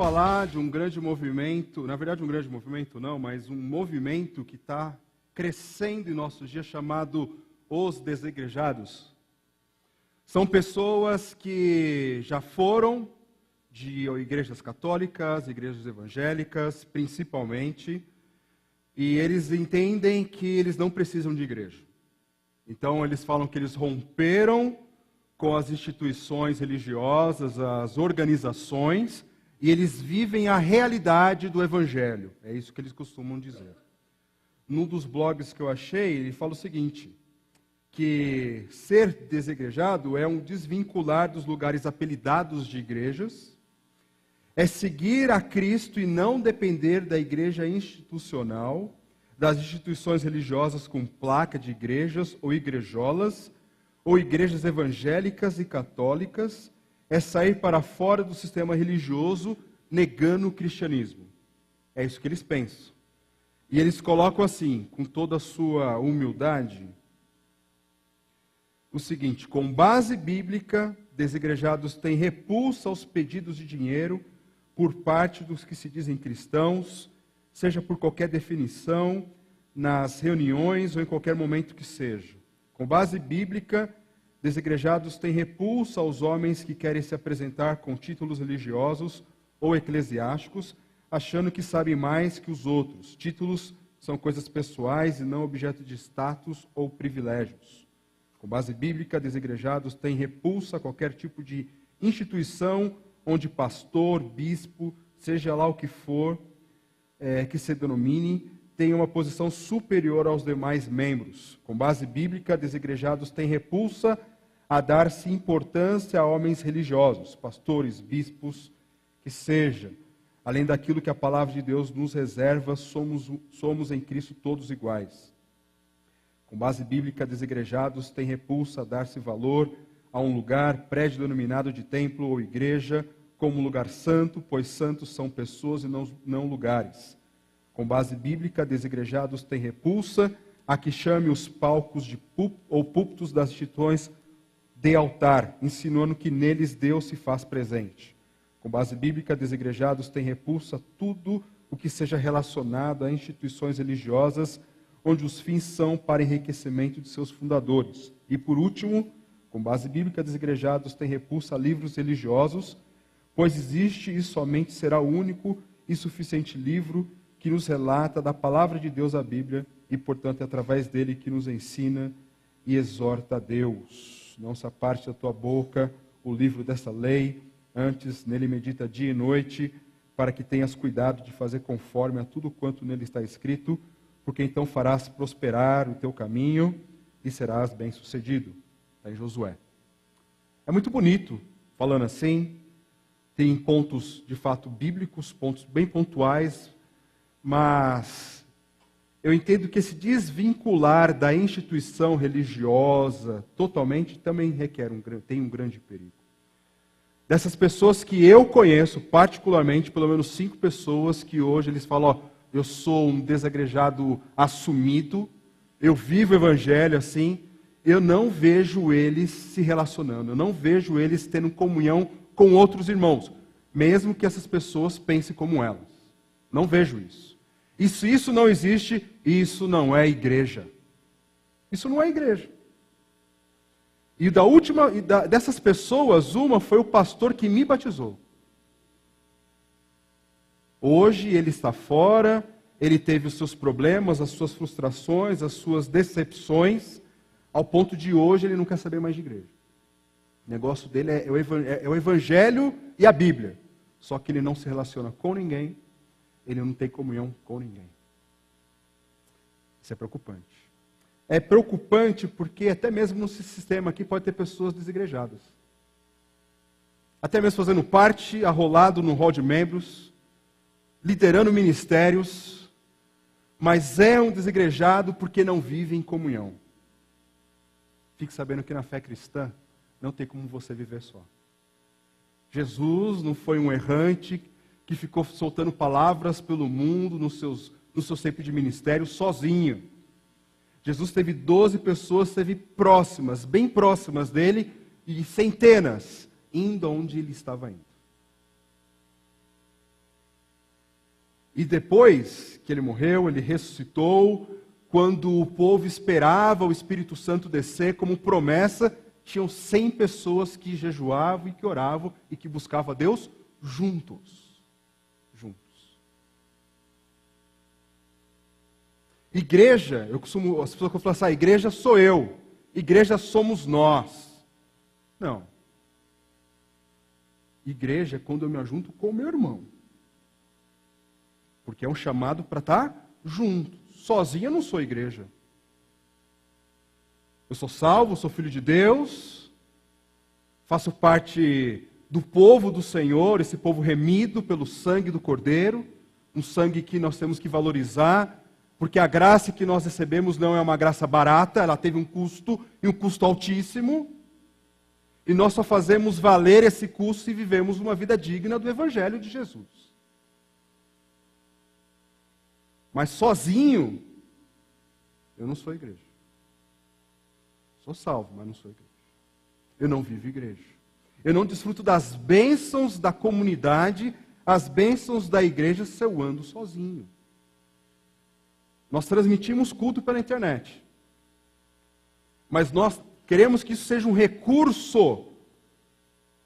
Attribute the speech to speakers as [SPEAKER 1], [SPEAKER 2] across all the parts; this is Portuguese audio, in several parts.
[SPEAKER 1] falar de um grande movimento, na verdade um grande movimento não, mas um movimento que está crescendo em nossos dias chamado Os Desigrejados. São pessoas que já foram de igrejas católicas, igrejas evangélicas, principalmente, e eles entendem que eles não precisam de igreja. Então eles falam que eles romperam com as instituições religiosas, as organizações, e eles vivem a realidade do Evangelho. É isso que eles costumam dizer. Num dos blogs que eu achei, ele fala o seguinte, que ser desigrejado é um desvincular dos lugares apelidados de igrejas, é seguir a Cristo e não depender da igreja institucional, das instituições religiosas com placa de igrejas ou igrejolas, ou igrejas evangélicas e católicas, é sair para fora do sistema religioso, negando o cristianismo. É isso que eles pensam. E eles colocam assim, com toda a sua humildade, o seguinte: com base bíblica, desigrejados têm repulsa aos pedidos de dinheiro por parte dos que se dizem cristãos, seja por qualquer definição, nas reuniões ou em qualquer momento que seja. Com base bíblica, desigrejados têm repulsa aos homens que querem se apresentar com títulos religiosos ou eclesiásticos, achando que sabem mais que os outros. Títulos são coisas pessoais e não objeto de status ou privilégios. Com base bíblica, desigrejados têm repulsa a qualquer tipo de instituição onde pastor, bispo, seja lá o que for, que se denomine, tem uma posição superior aos demais membros. Com base bíblica, desigrejados têm repulsa a dar-se importância a homens religiosos, pastores, bispos, que seja. Além daquilo que a palavra de Deus nos reserva, somos em Cristo todos iguais. Com base bíblica, desigrejados têm repulsa a dar-se valor a um lugar pré-denominado de templo ou igreja, como lugar santo, pois santos são pessoas e não lugares. Com base bíblica, desigrejados têm repulsa a que chame os palcos ou púlpitos das instituições de altar, insinuando que neles Deus se faz presente. Com base bíblica, desigrejados têm repulsa a tudo o que seja relacionado a instituições religiosas, onde os fins são para enriquecimento de seus fundadores. E por último, com base bíblica, desigrejados têm repulsa a livros religiosos, pois existe e somente será o único e suficiente livro que nos relata da palavra de Deus, a Bíblia, e portanto é através dele que nos ensina e exorta a Deus. Não se aparte da tua boca o livro dessa lei, antes nele medita dia e noite, para que tenhas cuidado de fazer conforme a tudo quanto nele está escrito, porque então farás prosperar o teu caminho e serás bem-sucedido. Está em Josué. É muito bonito falando assim, tem pontos de fato bíblicos, pontos bem pontuais, mas eu entendo que esse desvincular da instituição religiosa totalmente também tem um grande perigo. Dessas pessoas que eu conheço, particularmente, pelo menos 5 pessoas que hoje eles falam, ó, eu sou um desagrejado assumido, eu vivo o evangelho assim, eu não vejo eles se relacionando, eu não vejo eles tendo comunhão com outros irmãos, mesmo que essas pessoas pensem como elas. Não vejo isso. E se isso não existe, isso não é igreja. Isso não é igreja. E dessas pessoas, uma foi o pastor que me batizou. Hoje ele está fora, ele teve os seus problemas, as suas frustrações, as suas decepções, ao ponto de hoje ele não quer saber mais de igreja. O negócio dele é o evangelho e a Bíblia. Só que ele não se relaciona com ninguém, ele não tem comunhão com ninguém. Isso é preocupante. É preocupante porque até mesmo no sistema aqui pode ter pessoas desigrejadas. Até mesmo fazendo parte, arrolado no hall de membros, liderando ministérios, mas é um desigrejado porque não vive em comunhão. Fique sabendo que na fé cristã não tem como você viver só. Jesus não foi um errante que ficou soltando palavras pelo mundo no seu tempo de ministério sozinho. Jesus teve 12 pessoas, esteve próximas, bem próximas dele, e centenas, indo onde ele estava indo. E depois que ele morreu, ele ressuscitou, quando o povo esperava o Espírito Santo descer como promessa, tinham 100 pessoas que jejuavam e que oravam e que buscavam a Deus juntos. Igreja, as pessoas que falam assim, igreja sou eu, igreja somos nós. Não. Igreja é quando eu me ajunto com o meu irmão. Porque é um chamado para estar junto. Sozinho eu não sou igreja. Eu sou salvo, sou filho de Deus, faço parte do povo do Senhor, esse povo remido pelo sangue do Cordeiro, um sangue que nós temos que valorizar, porque a graça que nós recebemos não é uma graça barata, ela teve um custo, e um custo altíssimo, e nós só fazemos valer esse custo se vivemos uma vida digna do Evangelho de Jesus. Mas sozinho, eu não sou igreja. Sou salvo, mas não sou igreja. Eu não vivo igreja. Eu não desfruto das bênçãos da comunidade, as bênçãos da igreja se eu ando sozinho. Nós transmitimos culto pela internet. Mas nós queremos que isso seja um recurso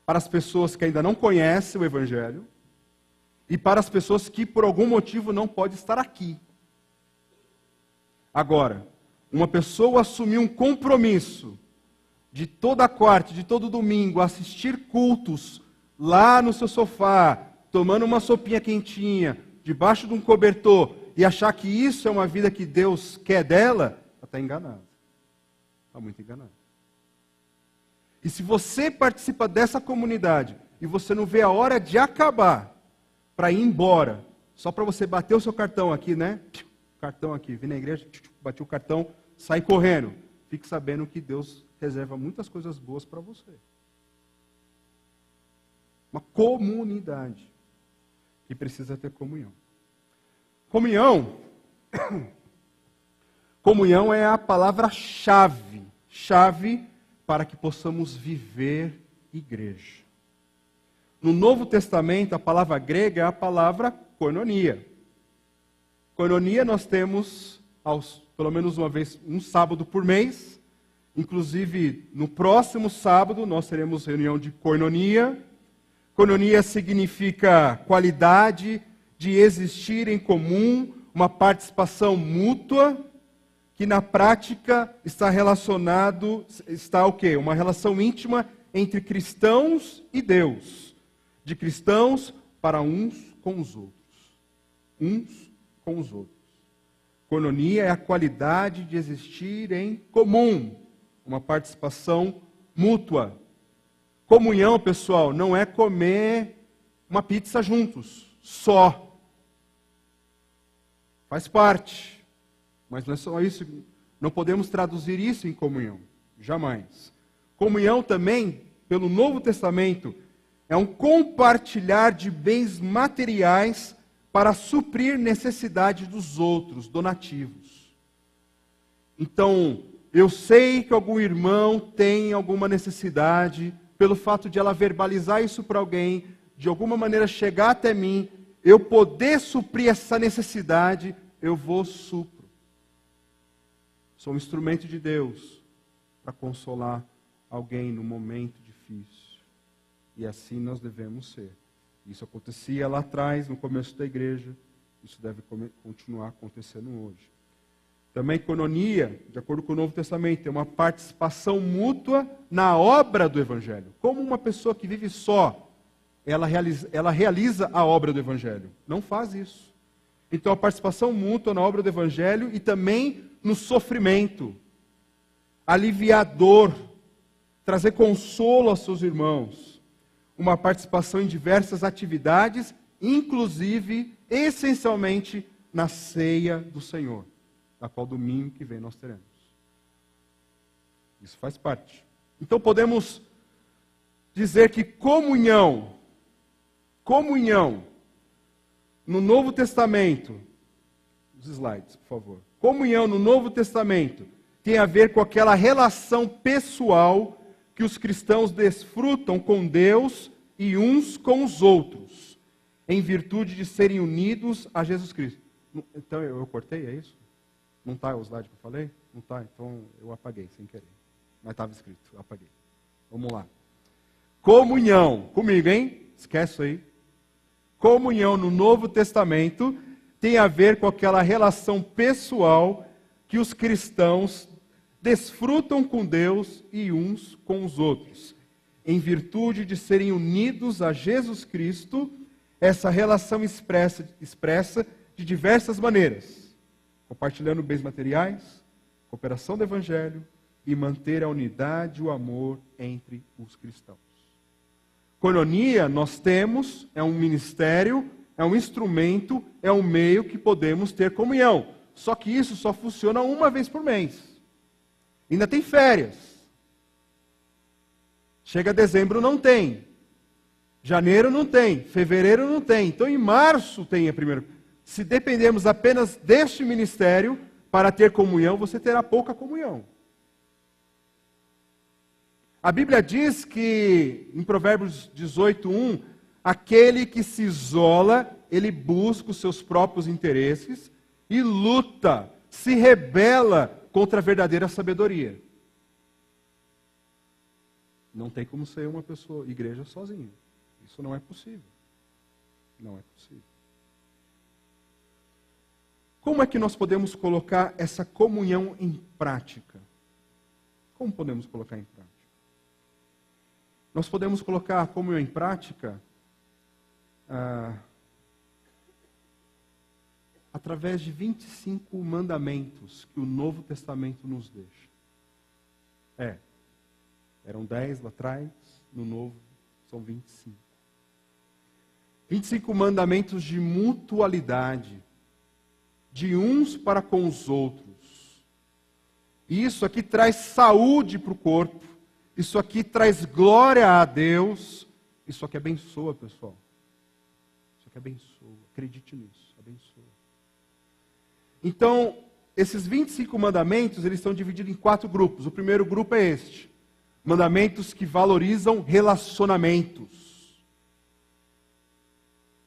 [SPEAKER 1] para as pessoas que ainda não conhecem o Evangelho e para as pessoas que por algum motivo não podem estar aqui. Agora, uma pessoa assumir um compromisso de toda quarta, de todo domingo, assistir cultos lá no seu sofá, tomando uma sopinha quentinha, debaixo de um cobertor, e achar que isso é uma vida que Deus quer dela, ela está enganada. Está muito enganada. E se você participa dessa comunidade e você não vê a hora de acabar para ir embora, só para você bater o seu cartão aqui, né? Cartão aqui, vim na igreja, bati o cartão, sai correndo. Fique sabendo que Deus reserva muitas coisas boas para você. Uma comunidade que precisa ter comunhão. Comunhão é a palavra-chave, chave para que possamos viver igreja. No Novo Testamento, a palavra grega é a palavra koinonia. Koinonia nós temos, pelo menos uma vez, um sábado por mês. Inclusive, no próximo sábado, nós teremos reunião de koinonia. Koinonia significa qualidade de existir em comum, uma participação mútua, que na prática está o quê? Uma relação íntima entre cristãos e Deus. De cristãos para uns com os outros. Uns com os outros. Koinonia é a qualidade de existir em comum, uma participação mútua. Comunhão, pessoal, não é comer uma pizza juntos, só. Faz parte, mas não é só isso. Não podemos traduzir isso em comunhão, jamais. Comunhão também, pelo Novo Testamento, é um compartilhar de bens materiais para suprir necessidade dos outros, donativos. Então, eu sei que algum irmão tem alguma necessidade, pelo fato de ela verbalizar isso para alguém, de alguma maneira chegar até mim, eu poder suprir essa necessidade, eu vou supro. Sou um instrumento de Deus para consolar alguém no momento difícil. E assim nós devemos ser. Isso acontecia lá atrás, no começo da igreja. Isso deve continuar acontecendo hoje. Também koinonia, de acordo com o Novo Testamento, é uma participação mútua na obra do Evangelho. Como uma pessoa que vive só, ela realiza a obra do Evangelho. Não faz isso. Então, a participação mútua na obra do Evangelho e também no sofrimento. Aliviar dor, trazer consolo aos seus irmãos. Uma participação em diversas atividades, inclusive, essencialmente, na ceia do Senhor, da qual domingo que vem nós teremos. Isso faz parte. Então, podemos dizer que comunhão, no Novo Testamento, os slides, por favor. Comunhão no Novo Testamento tem a ver com aquela relação pessoal que os cristãos desfrutam com Deus e uns com os outros. em virtude de serem unidos a Jesus Cristo. Então eu cortei, é isso? Não está o slide que eu falei? Não está, então eu apaguei sem querer. Mas estava escrito, eu apaguei. Vamos lá. Comunhão, comigo, hein? Esquece isso aí. Comunhão no Novo Testamento tem a ver com aquela relação pessoal que os cristãos desfrutam com Deus e uns com os outros. Em virtude de serem unidos a Jesus Cristo, essa relação expressa de diversas maneiras. Compartilhando bens materiais, cooperação do Evangelho e manter a unidade e o amor entre os cristãos. Koinonia, nós temos, é um ministério, é um instrumento, é um meio que podemos ter comunhão. Só que isso só funciona uma vez por mês. Ainda tem férias. Chega dezembro, não tem. Janeiro não tem. Fevereiro não tem. Então em março tem a primeira. Se dependermos apenas deste ministério para ter comunhão, você terá pouca comunhão. A Bíblia diz que, em Provérbios 18:1, aquele que se isola, ele busca os seus próprios interesses e luta, se rebela contra a verdadeira sabedoria. Não tem como ser uma pessoa, igreja sozinha. Isso não é possível. Não é possível. Como é que nós podemos colocar essa comunhão em prática? Como podemos colocar em prática? Nós podemos colocar a comunhão em prática através de 25 mandamentos que o Novo Testamento nos deixa. Eram 10 lá atrás, no Novo são 25. 25 mandamentos de mutualidade, de uns para com os outros. E isso aqui traz saúde para o corpo, isso aqui traz glória a Deus, isso aqui abençoa, pessoal. Isso aqui abençoa, acredite nisso, abençoa. Então, esses 25 mandamentos, eles estão divididos em 4 grupos. O primeiro grupo é este: mandamentos que valorizam relacionamentos.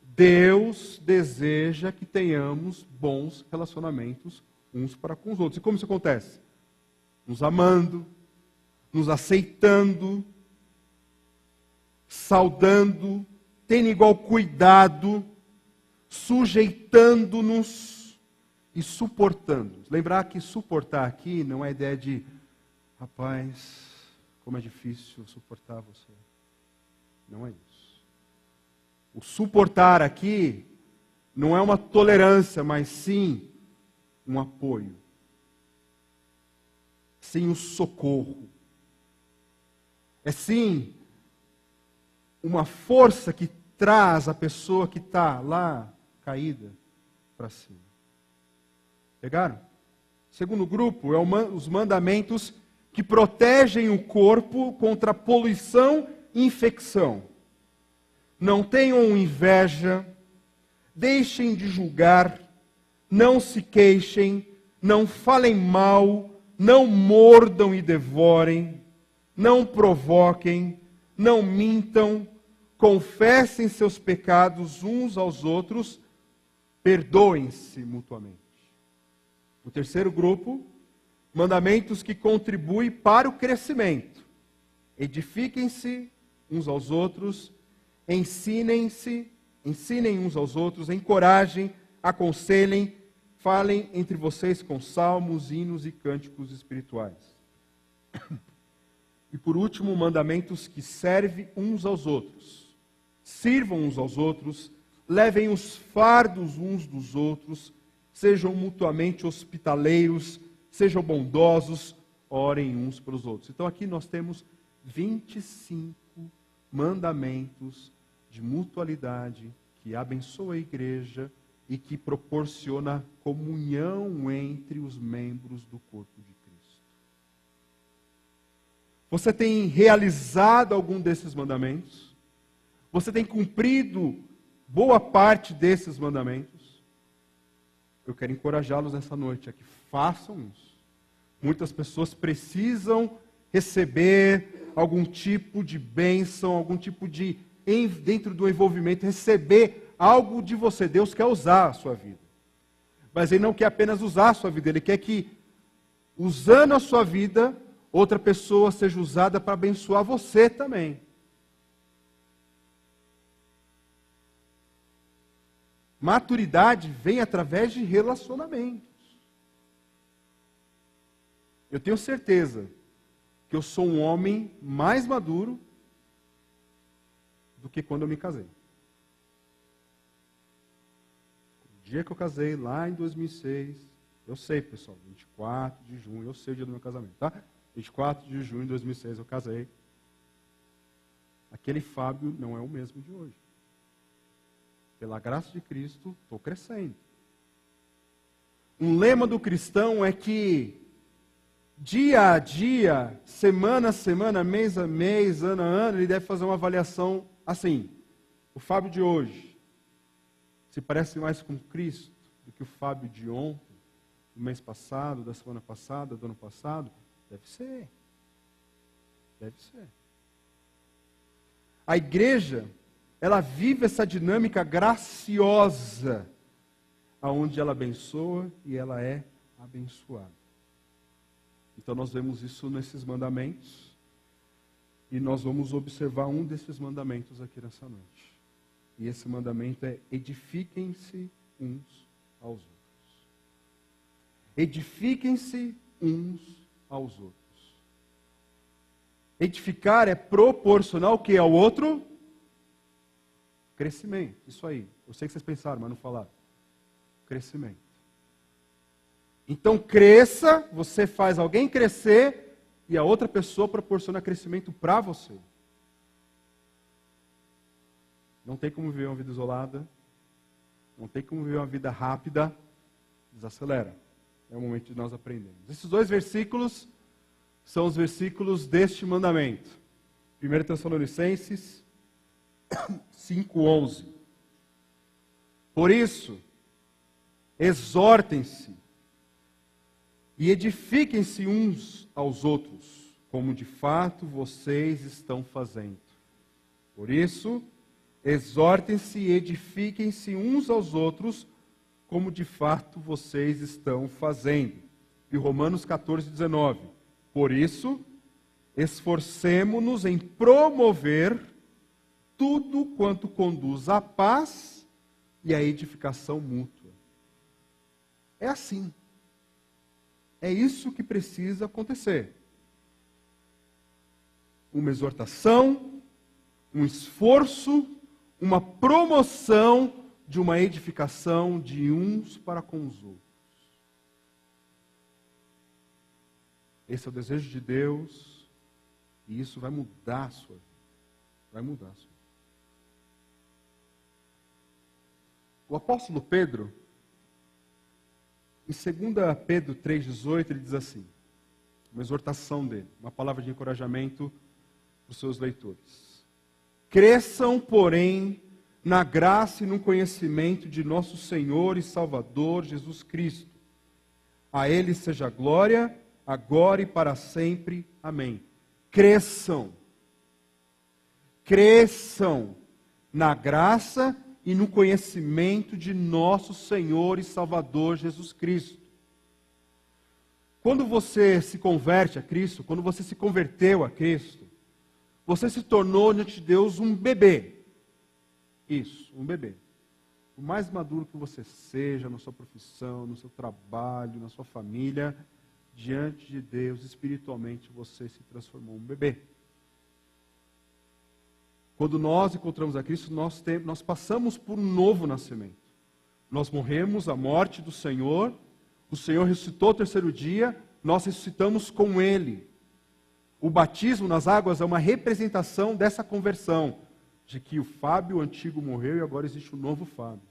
[SPEAKER 1] Deus deseja que tenhamos bons relacionamentos uns para com os outros. E como isso acontece? Nos amando, nos aceitando, saudando, tendo igual cuidado, sujeitando-nos e suportando. Lembrar que suportar aqui não é ideia de, rapaz, como é difícil suportar você. Não é isso. O suportar aqui não é uma tolerância, mas sim um apoio. Sim o socorro. É sim uma força que traz a pessoa que está lá caída para cima. Pegaram? Segundo grupo, os mandamentos que protegem o corpo contra poluição e infecção. Não tenham inveja, deixem de julgar, não se queixem, não falem mal, não mordam e devorem, não provoquem, não mintam, confessem seus pecados uns aos outros, perdoem-se mutuamente. O terceiro grupo, mandamentos que contribuem para o crescimento. Edifiquem-se uns aos outros, ensinem uns aos outros, encorajem, aconselhem, falem entre vocês com salmos, hinos e cânticos espirituais. E por último, mandamentos que servem uns aos outros. Sirvam uns aos outros, levem os fardos uns dos outros, sejam mutuamente hospitaleiros, sejam bondosos, orem uns pelos outros. Então aqui nós temos 25 mandamentos de mutualidade que abençoa a igreja e que proporciona comunhão entre os membros do corpo de Cristo. Você tem realizado algum desses mandamentos? Você tem cumprido boa parte desses mandamentos? Eu quero encorajá-los nessa noite a que façam isso. Muitas pessoas precisam receber algum tipo de bênção, algum tipo de, dentro do envolvimento, receber algo de você. Deus quer usar a sua vida. Mas Ele não quer apenas usar a sua vida, Ele quer que, usando a sua vida, outra pessoa seja usada para abençoar você também. Maturidade vem através de relacionamentos. Eu tenho certeza que eu sou um homem mais maduro do que quando eu me casei. O dia que eu casei, lá em 2006, eu sei, pessoal, 24 de junho, eu sei o dia do meu casamento, tá? 24 de junho de 2006 eu casei. Aquele Fábio não é o mesmo de hoje. Pela graça de Cristo, estou crescendo. Um lema do cristão é que dia a dia, semana a semana, mês a mês, ano a ano, ele deve fazer uma avaliação assim. O Fábio de hoje se parece mais com Cristo do que o Fábio de ontem, do mês passado, da semana passada, do ano passado? Deve ser. Deve ser. A igreja, ela vive essa dinâmica graciosa, aonde ela abençoa e ela é abençoada. Então nós vemos isso nesses mandamentos, e nós vamos observar um desses mandamentos aqui nessa noite. E esse mandamento é: edifiquem-se uns aos outros. Edifiquem-se uns aos outros. Edificar é proporcional ao que? Ao outro? Crescimento. Isso aí. Eu sei que vocês pensaram, mas não falaram. Crescimento. Então cresça, você faz alguém crescer e a outra pessoa proporciona crescimento para você. Não tem como viver uma vida isolada, não tem como viver uma vida rápida. Desacelera. É o momento de nós aprendermos. Esses dois versículos são os versículos deste mandamento. 1 Tessalonicenses 5:11. Por isso, exortem-se e edifiquem-se uns aos outros, como de fato vocês estão fazendo. Por isso, exortem-se e edifiquem-se uns aos outros, como de fato vocês estão fazendo. E Romanos 14:19. Por isso, esforcemo-nos em promover tudo quanto conduz à paz e à edificação mútua. É assim. É isso que precisa acontecer. Uma exortação, um esforço, uma promoção de uma edificação de uns para com os outros. Esse é o desejo de Deus, e isso vai mudar a sua vida. Vai mudar a sua vida. O apóstolo Pedro, em 2 Pedro 3,18, ele diz assim, uma exortação dele, uma palavra de encorajamento para os seus leitores. Cresçam, porém, na graça e no conhecimento de nosso Senhor e Salvador Jesus Cristo. A Ele seja a glória, agora e para sempre. Amém. Cresçam. Cresçam na graça e no conhecimento de nosso Senhor e Salvador Jesus Cristo. Quando você se converte a Cristo, quando você se converteu a Cristo, você se tornou diante de Deus um bebê. Isso, um bebê. O mais maduro que você seja na sua profissão, no seu trabalho, na sua família, diante de Deus, espiritualmente, você se transformou em um bebê. Quando nós encontramos a Cristo, nós passamos por um novo nascimento. Nós morremos a morte do Senhor, o Senhor ressuscitou ao terceiro dia, nós ressuscitamos com Ele. O batismo nas águas é uma representação dessa conversão, de que o Fábio antigo morreu e agora existe um novo Fábio.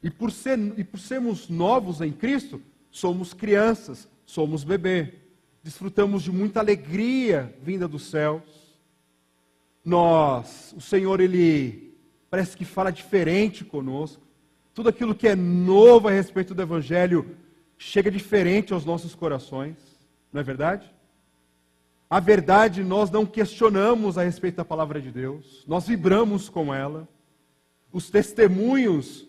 [SPEAKER 1] E por sermos novos em Cristo, somos crianças, somos bebê. Desfrutamos de muita alegria vinda dos céus. O Senhor, Ele parece que fala diferente conosco. Tudo aquilo que é novo a respeito do Evangelho chega diferente aos nossos corações. Não é verdade? A verdade nós não questionamos a respeito da palavra de Deus. Nós vibramos com ela. os testemunhos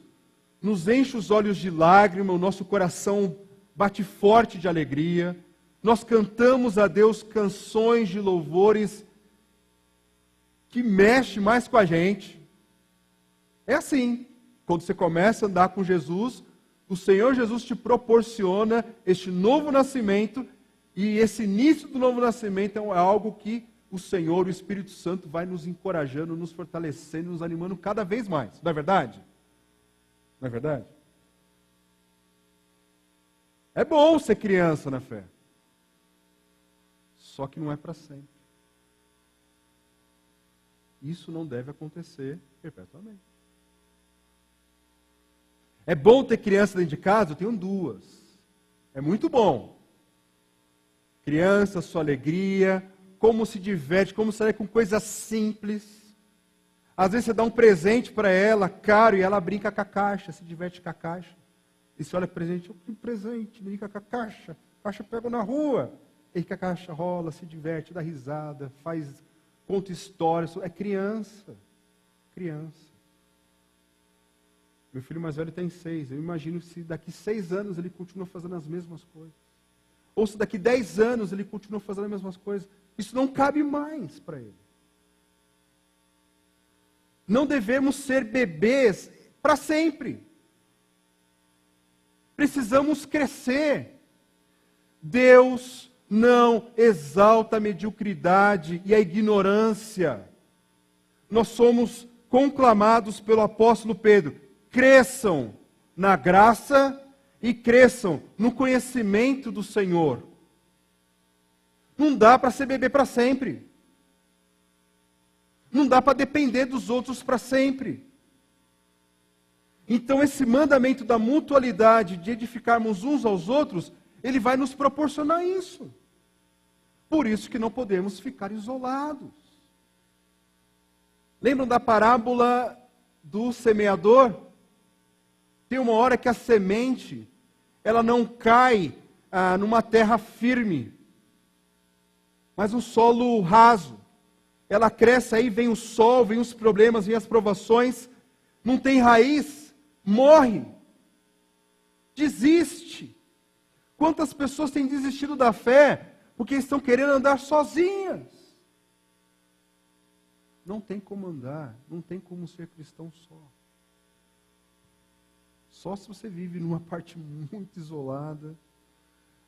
[SPEAKER 1] nos enchem os olhos de lágrima, o nosso coração bate forte de alegria. Nós cantamos a Deus canções de louvores que mexem mais com a gente. É assim, quando você começa a andar com Jesus, o Senhor Jesus te proporciona este novo nascimento, e esse início do novo nascimento é algo que o Senhor, o Espírito Santo, vai nos encorajando, nos fortalecendo, nos animando cada vez mais. Não é verdade? Não é verdade? É bom ser criança na fé. Só que não é para sempre. Isso não deve acontecer perpetuamente. É bom ter criança dentro de casa? Eu tenho duas. É muito bom. Criança, sua alegria, como se diverte, como sai com coisas simples. Às vezes você dá um presente para ela, caro, e ela brinca com a caixa, se diverte com a caixa. E você olha para o presente, que presente, brinca com a caixa pega na rua. E que a caixa rola, se diverte, dá risada, conta histórias. É criança. Criança. Meu filho mais velho tem 6. Eu imagino se daqui 6 anos ele continua fazendo as mesmas coisas. Ou se daqui 10 anos ele continua fazendo as mesmas coisas. Isso não cabe mais para ele. Não devemos ser bebês para sempre. Precisamos crescer. Deus não exalta a mediocridade e a ignorância. Nós somos conclamados pelo apóstolo Pedro: cresçam na graça e cresçam no conhecimento do Senhor. Não dá para ser bebê para sempre. Não dá para depender dos outros para sempre. Então esse mandamento da mutualidade, de edificarmos uns aos outros, ele vai nos proporcionar isso. Por isso que não podemos ficar isolados. Lembram da parábola do semeador? Tem uma hora que a semente, ela não cai numa terra firme, mas um solo raso. Ela cresce, aí vem o sol, vem os problemas, vem as provações, não tem raiz, morre, desiste. Quantas pessoas têm desistido da fé porque estão querendo andar sozinhas? Não tem como andar, não tem como ser cristão só. Só se você vive numa parte muito isolada,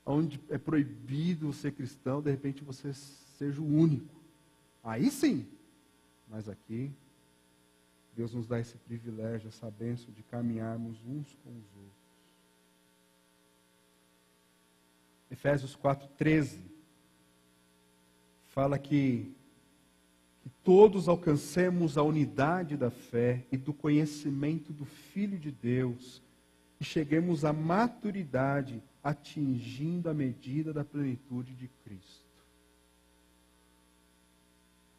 [SPEAKER 1] onde é proibido ser cristão, de repente você seja o único. Aí sim, mas aqui, Deus nos dá esse privilégio, essa bênção de caminharmos uns com os outros. Efésios 4:13 fala que todos alcancemos a unidade da fé e do conhecimento do Filho de Deus e cheguemos à maturidade, atingindo a medida da plenitude de Cristo.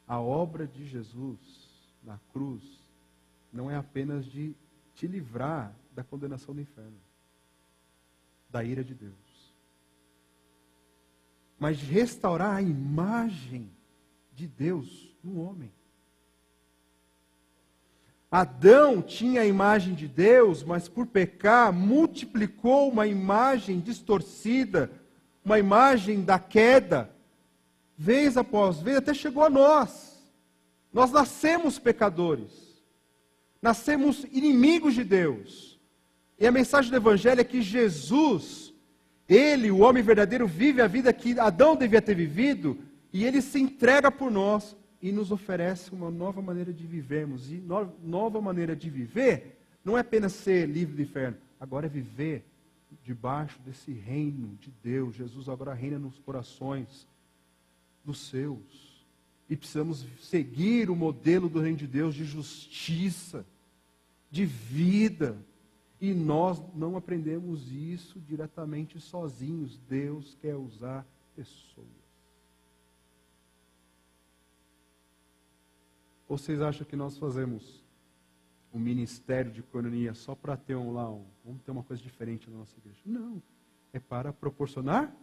[SPEAKER 1] A obra de Jesus na cruz não é apenas de te livrar da condenação do inferno, da ira de Deus, mas de restaurar a imagem de Deus no homem. Adão tinha a imagem de Deus, mas por pecar multiplicou uma imagem distorcida, uma imagem da queda, vez após vez, até chegou a nós. Nós nascemos pecadores, nascemos inimigos de Deus. E a mensagem do Evangelho é que Jesus, Ele, o homem verdadeiro, vive a vida que Adão devia ter vivido, e Ele se entrega por nós e nos oferece uma nova maneira de vivermos. E nova maneira de viver não é apenas ser livre do inferno, agora é viver debaixo desse reino de Deus. Jesus agora reina nos corações dos seus. E precisamos seguir o modelo do reino de Deus de justiça, de vida. E nós não aprendemos isso diretamente sozinhos. Deus quer usar pessoas. Ou vocês acham que nós fazemos um ministério de coinonia só para ter vamos ter uma coisa diferente na nossa igreja? Não. É para proporcionar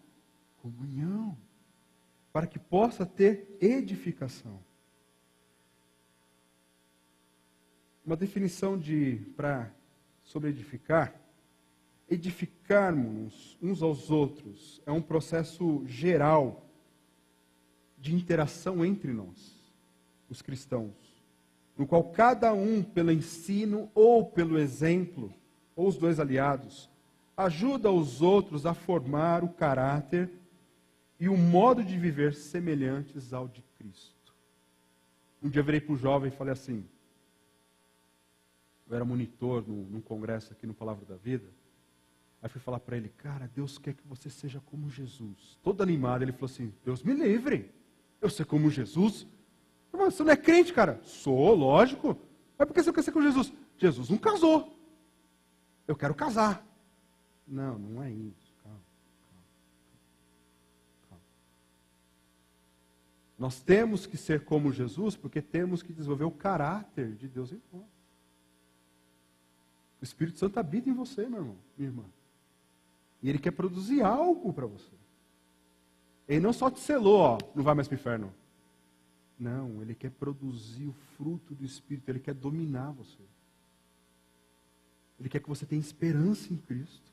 [SPEAKER 1] comunhão. Para que possa ter edificação. Uma definição sobre edificar. Edificarmos uns aos outros é um processo geral de interação entre nós, os cristãos, no qual cada um, pelo ensino ou pelo exemplo, ou os dois aliados, ajuda os outros a formar o caráter e o modo de viver semelhantes ao de Cristo. Um dia eu virei para o jovem e falei assim, eu era monitor num congresso aqui no Palavra da Vida, aí fui falar para ele, cara, Deus quer que você seja como Jesus. Todo animado, ele falou assim, Deus me livre, eu ser como Jesus? Mas você não é crente, cara? Sou, lógico. Mas por que você quer ser como Jesus? Jesus não casou. Eu quero casar. Não, não é isso. Calma. Nós temos que ser como Jesus porque temos que desenvolver o caráter de Deus em nós. O Espírito Santo habita em você, meu irmão, minha irmã. E Ele quer produzir algo para você. Ele não só te selou, ó, não vai mais para o inferno. Não, Ele quer produzir o fruto do Espírito, Ele quer dominar você. Ele quer que você tenha esperança em Cristo.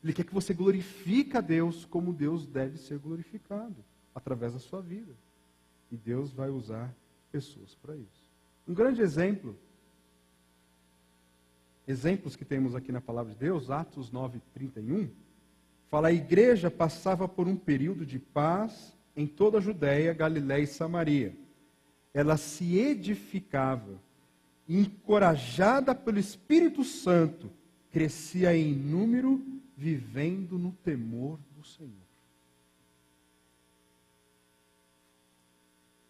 [SPEAKER 1] Ele quer que você glorifique a Deus como Deus deve ser glorificado, através da sua vida. E Deus vai usar pessoas para isso. Um grande exemplos que temos aqui na palavra de Deus, Atos 9:31, fala: a igreja passava por um período de paz em toda a Judéia, Galiléia e Samaria. Ela se edificava, encorajada pelo Espírito Santo, crescia em número, vivendo no temor do Senhor.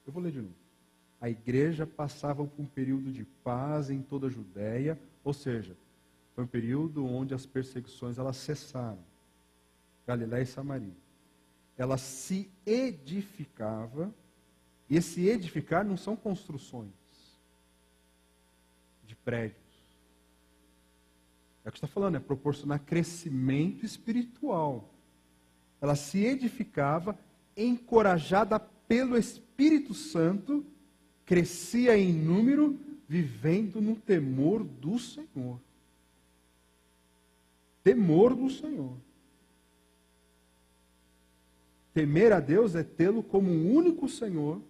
[SPEAKER 1] Eu vou ler de novo. A igreja passava por um período de paz em toda a Judéia, ou seja, foi um período onde as perseguições elas cessaram. Galiléia e Samaria. Ela se edificava, e esse edificar não são construções de prédios. É o que está falando, é proporcionar crescimento espiritual. Ela se edificava, encorajada pelo Espírito Santo, crescia em número, vivendo no temor do Senhor. Temor do Senhor. Temer a Deus é tê-lo como um único Senhor,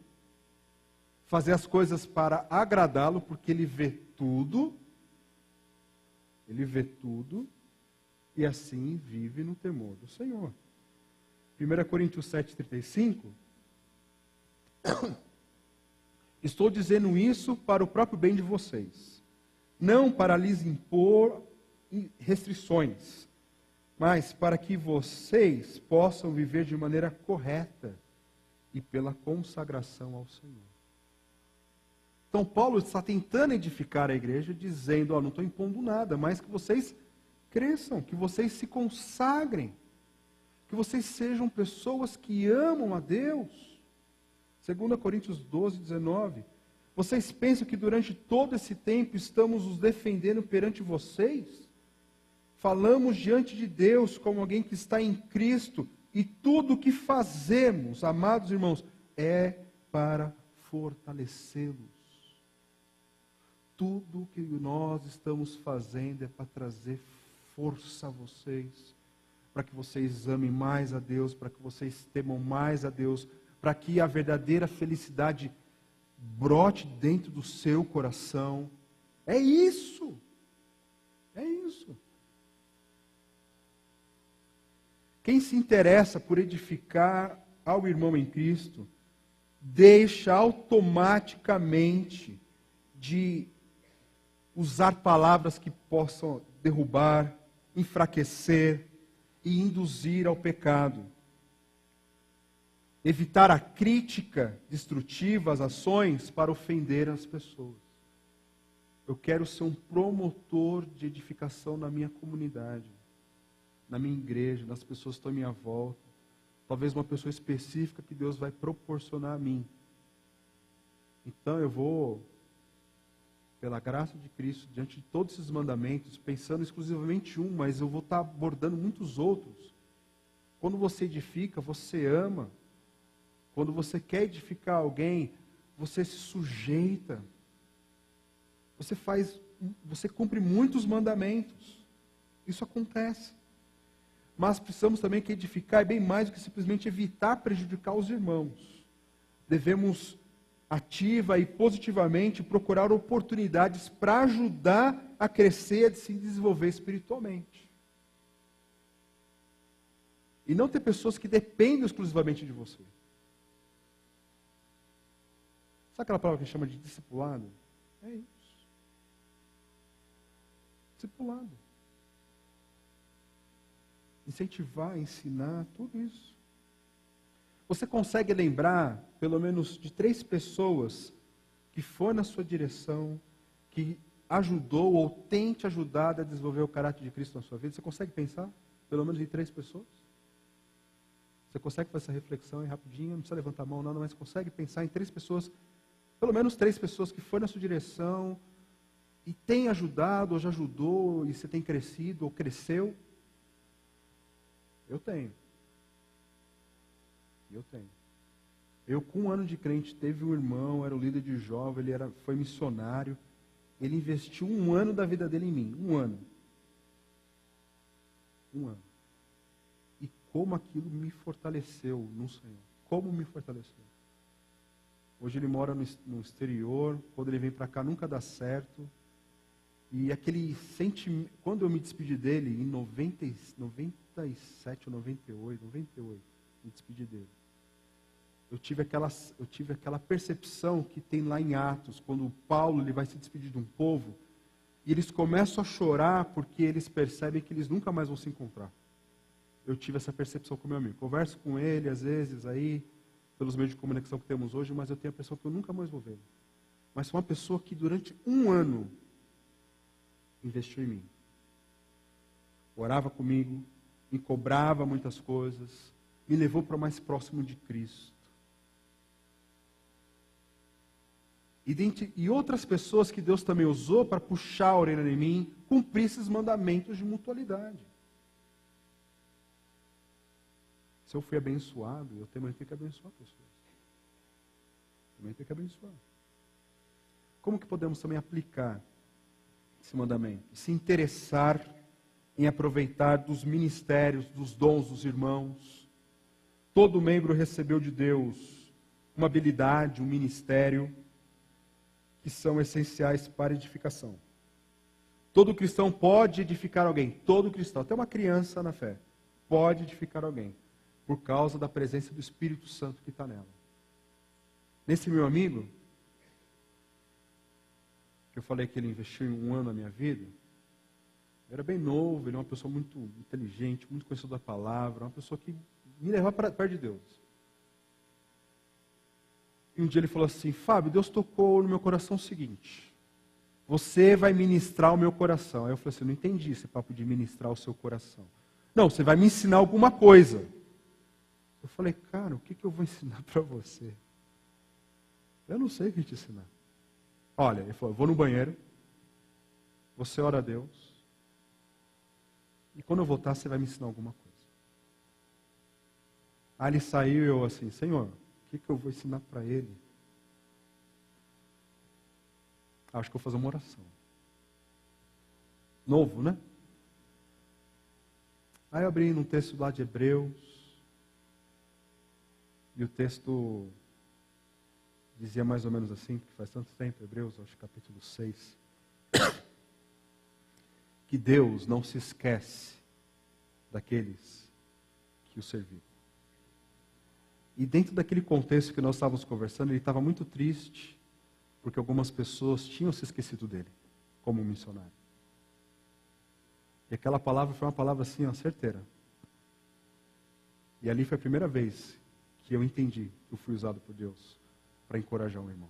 [SPEAKER 1] fazer as coisas para agradá-lo, porque Ele vê tudo, e assim vive no temor do Senhor. 1 Coríntios 7,35, estou dizendo isso para o próprio bem de vocês, não para lhes impor restrições, mas para que vocês possam viver de maneira correta e pela consagração ao Senhor. Então Paulo está tentando edificar a igreja, dizendo, ó, não estou impondo nada, mas que vocês cresçam, que vocês se consagrem, que vocês sejam pessoas que amam a Deus. 2 Coríntios 12:19, vocês pensam que durante todo esse tempo estamos os defendendo perante vocês? Falamos diante de Deus como alguém que está em Cristo, e tudo o que fazemos, amados irmãos, é para fortalecê-los. Tudo o que nós estamos fazendo é para trazer força a vocês, para que vocês amem mais a Deus, para que vocês temam mais a Deus, para que a verdadeira felicidade brote dentro do seu coração. É isso. É isso. Quem se interessa por edificar ao irmão em Cristo, deixa automaticamente de usar palavras que possam derrubar, enfraquecer e induzir ao pecado. Evitar a crítica destrutiva às ações para ofender as pessoas. Eu quero ser um promotor de edificação na minha comunidade, na minha igreja, nas pessoas que estão à minha volta. Talvez uma pessoa específica que Deus vai proporcionar a mim. Então eu vou, pela graça de Cristo, diante de todos esses mandamentos, pensando exclusivamente um, mas eu vou estar abordando muitos outros. Quando você edifica, você ama. Quando você quer edificar alguém, você se sujeita. você cumpre muitos mandamentos. Isso acontece. Mas precisamos também que edificar é bem mais do que simplesmente evitar prejudicar os irmãos. Devemos ativa e positivamente procurar oportunidades para ajudar a crescer, a se desenvolver espiritualmente. E não ter pessoas que dependem exclusivamente de você. Sabe aquela palavra que a gente chama de discipulado? É isso. Discipulado. Incentivar, ensinar, tudo isso. Você consegue lembrar, pelo menos, de 3 pessoas que foram na sua direção, que ajudou ou tem te ajudado a desenvolver o caráter de Cristo na sua vida? Você consegue pensar, pelo menos, em 3 pessoas? Você consegue fazer essa reflexão aí rapidinho? Não precisa levantar a mão, não, mas consegue pensar em 3 pessoas, pelo menos 3 pessoas que foram na sua direção e tem ajudado, ou já ajudou, e você tem crescido, ou cresceu? Eu tenho. Eu, com 1 ano de crente, teve um irmão, era o líder de jovem, foi missionário. Ele investiu 1 ano da vida dele em mim. 1 ano. 1 ano. E como aquilo me fortaleceu no Senhor. Como me fortaleceu. Hoje ele mora no exterior. Quando ele vem para cá, nunca dá certo. E aquele sentimento... Quando eu me despedi dele, em 97 ou 98, me despedi dele. Eu tive aquela percepção que tem lá em Atos, quando Paulo ele vai se despedir de um povo, e eles começam a chorar porque eles percebem que eles nunca mais vão se encontrar. Eu tive essa percepção com meu amigo. Converso com ele, às vezes, aí, pelos meios de comunicação que temos hoje, mas eu tenho a impressão que eu nunca mais vou ver. Mas foi uma pessoa que durante 1 ano investiu em mim. Orava comigo, me cobrava muitas coisas, me levou para o mais próximo de Cristo. E outras pessoas que Deus também usou para puxar a orelha em mim, cumprir esses mandamentos de mutualidade. Se eu fui abençoado, eu também tenho que abençoar pessoas. Também tenho que abençoar. Como que podemos também aplicar esse mandamento? Se interessar em aproveitar dos ministérios, dos dons dos irmãos. Todo membro recebeu de Deus uma habilidade, um ministério, que são essenciais para a edificação. Todo cristão pode edificar alguém. Todo cristão, até uma criança na fé, pode edificar alguém, por causa da presença do Espírito Santo que está nela. Nesse meu amigo, que eu falei que ele investiu em 1 ano na minha vida, eu era bem novo, ele é uma pessoa muito inteligente, muito conhecedor da palavra, uma pessoa que me levava para perto de Deus. E um dia ele falou assim: Fábio, Deus tocou no meu coração o seguinte: você vai ministrar o meu coração. Aí eu falei assim: não entendi esse papo de ministrar o seu coração. Não, você vai me ensinar alguma coisa. Eu falei: cara, o que eu vou ensinar para você? Eu não sei o que te ensinar. Olha, ele falou: eu vou no banheiro, você ora a Deus, e quando eu voltar você vai me ensinar alguma coisa. Aí ele saiu e eu assim: Senhor, o que eu vou ensinar para ele? Acho que eu vou fazer uma oração. Novo, né? Aí eu abri num texto lá de Hebreus, e o texto dizia mais ou menos assim, porque faz tanto tempo, Hebreus, acho que capítulo 6, que Deus não se esquece daqueles que o serviram. E dentro daquele contexto que nós estávamos conversando, ele estava muito triste, porque algumas pessoas tinham se esquecido dele, como um missionário. E aquela palavra foi uma palavra assim, ó, certeira. E ali foi a primeira vez que eu entendi que eu fui usado por Deus para encorajar um irmão.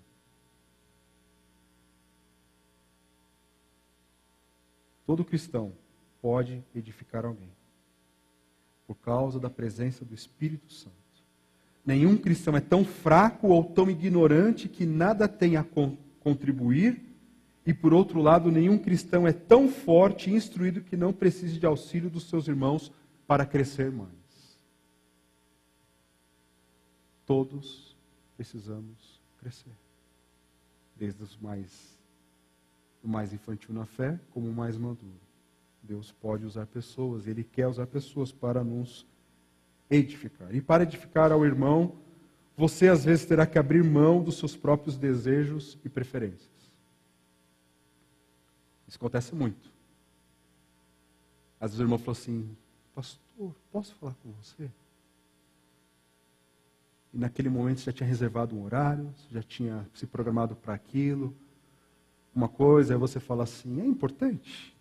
[SPEAKER 1] Todo cristão pode edificar alguém, por causa da presença do Espírito Santo. Nenhum cristão é tão fraco ou tão ignorante que nada tem a contribuir, e por outro lado, nenhum cristão é tão forte e instruído que não precise de auxílio dos seus irmãos para crescer mais. Todos precisamos crescer, desde os mais o mais infantil na fé como o mais maduro. Deus pode usar pessoas, Ele quer usar pessoas para nos edificar. E para edificar ao irmão, você às vezes terá que abrir mão dos seus próprios desejos e preferências. Isso acontece muito. Às vezes o irmão falou assim, pastor, posso falar com você? E naquele momento você já tinha reservado um horário, você já tinha se programado para aquilo, uma coisa, aí você fala assim, é importante?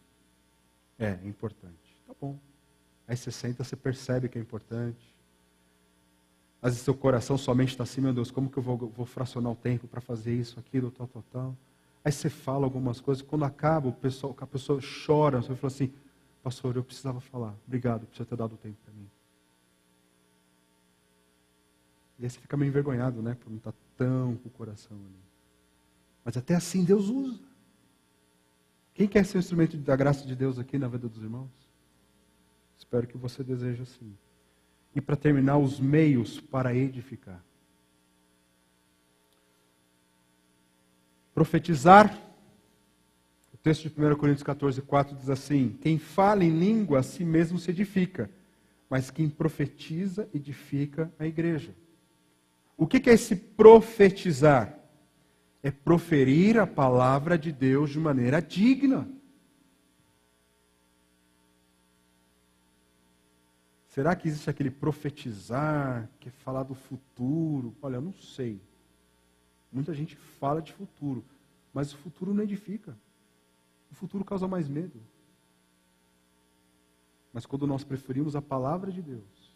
[SPEAKER 1] É importante. Tá bom. Aí você senta, você percebe que é importante. Às vezes seu coração somente está assim, meu Deus, como que eu vou fracionar o tempo para fazer isso, aquilo, tal. Aí você fala algumas coisas, quando acaba, a pessoa chora, você fala assim, pastor, eu precisava falar, obrigado por você ter dado o tempo para mim. E aí você fica meio envergonhado, né, por não estar tão com o coração ali. Mas até assim Deus usa. Quem quer ser o instrumento da graça de Deus aqui na vida dos irmãos? Espero que você deseje assim. E para terminar, os meios para edificar. Profetizar. O texto de 1 Coríntios 14, 4 diz assim, quem fala em língua a si mesmo se edifica, mas quem profetiza edifica a igreja. O que é esse profetizar? É proferir a palavra de Deus de maneira digna. Será que existe aquele profetizar, que é falar do futuro? Olha, eu não sei. Muita gente fala de futuro, mas o futuro não edifica. O futuro causa mais medo. Mas quando nós preferimos a palavra de Deus,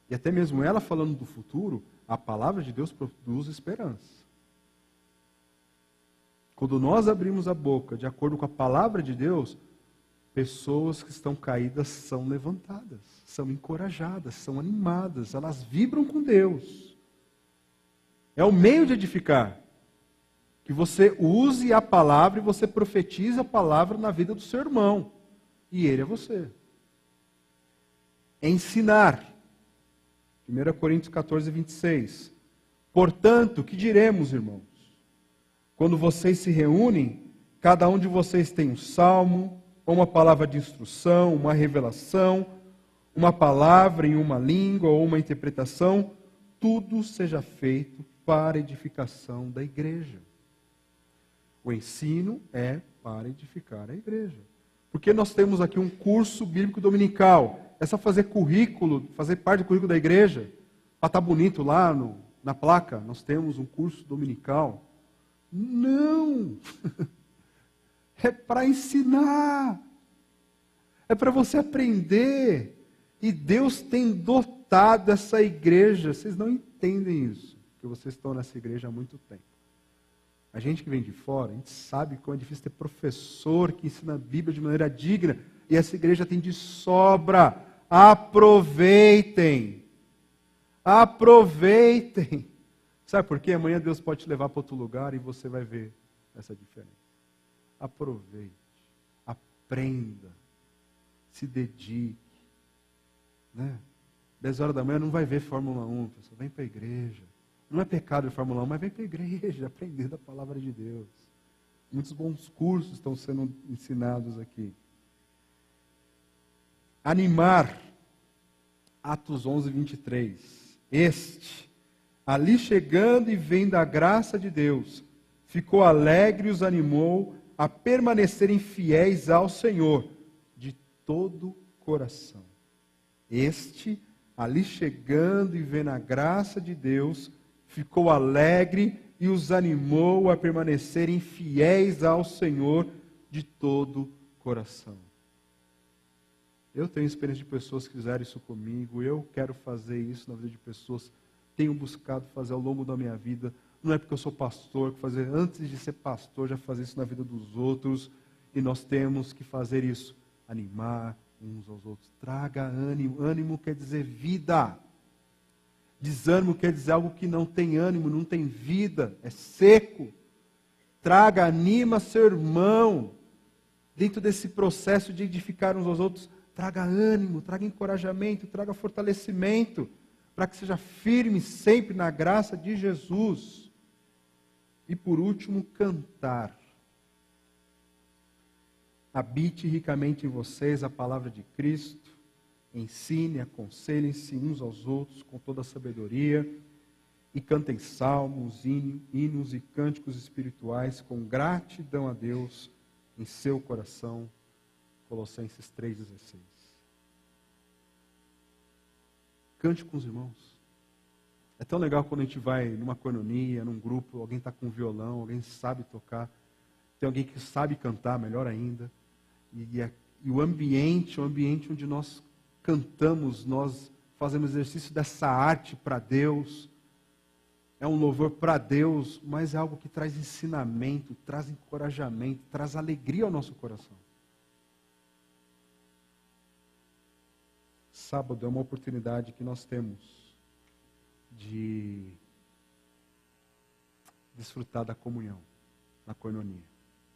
[SPEAKER 1] e até mesmo ela falando do futuro, a palavra de Deus produz esperança. Quando nós abrimos a boca de acordo com a palavra de Deus, pessoas que estão caídas são levantadas, são encorajadas, são animadas, elas vibram com Deus. É o meio de edificar. Que você use a palavra e você profetize a palavra na vida do seu irmão. E ele é você. Ensinar. 1 Coríntios 14, 26. Portanto, que diremos, irmãos? Quando vocês se reúnem, cada um de vocês tem um salmo, ou uma palavra de instrução, uma revelação, uma palavra em uma língua ou uma interpretação, tudo seja feito para edificação da igreja. O ensino é para edificar a igreja. Porque nós temos aqui um curso bíblico dominical. É só fazer currículo, fazer parte do currículo da igreja, para estar bonito lá na placa. Nós temos um curso dominical. Não! É para ensinar. É para você aprender. E Deus tem dotado essa igreja. Vocês não entendem isso, porque vocês estão nessa igreja há muito tempo. A gente que vem de fora, a gente sabe como é difícil ter professor que ensina a Bíblia de maneira digna. E essa igreja tem de sobra. Aproveitem. Aproveitem. Sabe por quê? Amanhã Deus pode te levar para outro lugar e você vai ver essa diferença. Aproveite. Aprenda. Se dedique. Né? 10 horas da manhã não vai ver Fórmula 1, pessoal. Vem para a igreja. Não é pecado de Fórmula 1, mas vem para a igreja, aprender da palavra de Deus. Muitos bons cursos estão sendo ensinados aqui. Animar. Atos 11, 23. Ali chegando e vendo a graça de Deus, ficou alegre e os animou a permanecerem fiéis ao Senhor de todo o coração. Ali chegando e vendo a graça de Deus, ficou alegre e os animou a permanecerem fiéis ao Senhor de todo o coração. Eu tenho experiência de pessoas que fizeram isso comigo, eu quero fazer isso na vida de pessoas, tenho buscado fazer ao longo da minha vida. Não é porque eu sou pastor, que fazer antes de ser pastor, já fazer isso na vida dos outros, e nós temos que fazer isso, animar uns aos outros. Traga ânimo, ânimo quer dizer vida. Desânimo quer dizer algo que não tem ânimo, não tem vida, é seco. Traga, anima seu irmão. Dentro desse processo de edificar uns aos outros, traga ânimo, traga encorajamento, traga fortalecimento, para que seja firme sempre na graça de Jesus. E por último, cantar. habite ricamente em vocês a palavra de Cristo, ensine, aconselhem-se uns aos outros com toda a sabedoria, e cantem salmos, hinos e cânticos espirituais com gratidão a Deus em seu coração. Colossenses 3,16. Cante com os irmãos. É tão legal quando a gente vai numa coinonia, num grupo, alguém está com violão, alguém sabe tocar, tem alguém que sabe cantar, melhor ainda. E o ambiente onde nós cantamos, nós fazemos exercício dessa arte para Deus. É um louvor para Deus, mas é algo que traz ensinamento, traz encorajamento, traz alegria ao nosso coração. Sábado é uma oportunidade que nós temos de desfrutar da comunhão, na coinonia.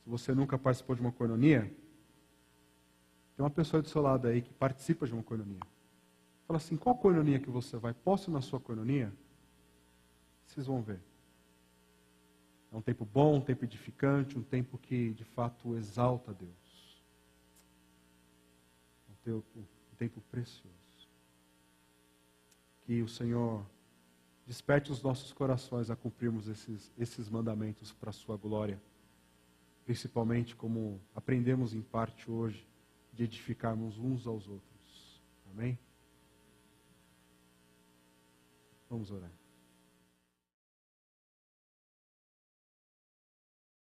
[SPEAKER 1] Se você nunca participou de uma coinonia, tem uma pessoa do seu lado aí que participa de uma coinonia. Fala assim, qual coinonia que você vai? Posso ir na sua coinonia? Vocês vão ver. É um tempo bom, um tempo edificante, um tempo que de fato exalta a Deus. Um tempo precioso. Que o Senhor desperte os nossos corações a cumprirmos esses mandamentos para a sua glória. Principalmente como aprendemos em parte hoje, de edificarmos uns aos outros. Amém? Vamos orar.